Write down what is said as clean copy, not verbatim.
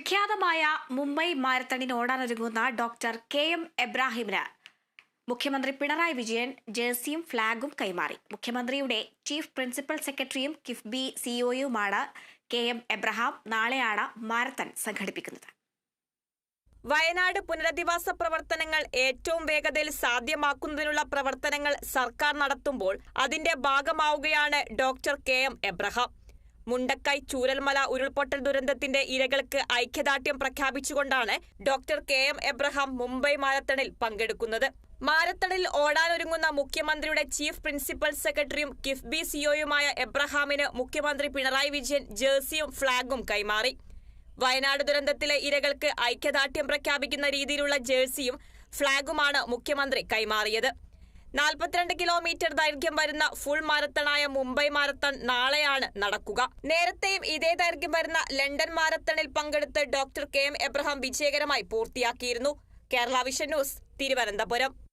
വിഖ്യാതമായ Mumbai മാരത്തണിന് ഓടാനൊരുങ്ങുന്ന doctor K M. എബ്രാഹിമിന് മുഖ്യമന്ത്രി പിണറായി വിജയൻ ജേഴ്സിയും ഫ്ളാഗും കൈമാറി. മുഖ്യമന്ത്രിയുടെ ചീഫ് പ്രിൻസിപ്പൽ സെക്രട്ടറിയും കിഫ്ബി സിഇഒയുമാണ് കെ.എം. എബ്രഹാം. നാളെയാണ് മാരത്തൺ സംഘടിപ്പിക്കുന്നത്. വയനാട് പുനരധിവാസ പ്രവർത്തനങ്ങൾ ഏറ്റവും വേഗതയിൽ സാധ്യമാക്കുന്നതിനുള്ള പ്രവർത്തനങ്ങൾ സർക്കാർ നടത്തുമ്പോൾ അതിന്റെ ഭാഗമാവുകയാണ് ഡോക്ടർ കെ.എം. എബ്രഹാം. മുണ്ടക്കൈ ചൂരൽമല ഉരുൾപൊട്ടൽ ദുരന്തത്തിന്റെ ഇരകൾക്ക് ഐക്യദാർഢ്യം പ്രഖ്യാപിച്ചുകൊണ്ടാണ് ഡോക്ടർ കെ.എം. എബ്രഹാം മുംബൈ മാരത്തണിൽ പങ്കെടുക്കുന്നത്. മാരത്തണിൽ ഓടാനൊരുങ്ങുന്ന മുഖ്യമന്ത്രിയുടെ ചീഫ് പ്രിൻസിപ്പൽ സെക്രട്ടറിയും കിഫ്ബി സിഇഒയുമായ എബ്രഹാമിന് മുഖ്യമന്ത്രി പിണറായി വിജയൻ ജേഴ്സിയും ഫ്ളാഗും കൈമാറി. വയനാട് ദുരന്തത്തിലെ ഇരകൾക്ക് ഐക്യദാർഢ്യം പ്രഖ്യാപിക്കുന്ന രീതിയിലുള്ള ജേഴ്സിയും ഫ്ളാഗുമാണ് മുഖ്യമന്ത്രി കൈമാറിയത്. 42 കിലോമീറ്റർ ദൈർഘ്യം വരുന്ന ഫുൾ മാരത്തണായ മുംബൈ മാരത്തൺ നാളെയാണ് നടക്കുക. നേരത്തെയും ഇതേ ദൈർഘ്യം വരുന്ന ലണ്ടൻ മാരത്തണിൽ പങ്കെടുത്ത് ഡോക്ടർ കെ.എം. എബ്രഹാം വിജയകരമായി പൂർത്തിയാക്കിയിരുന്നു. Kerala vision news, Thiruvananthapuram.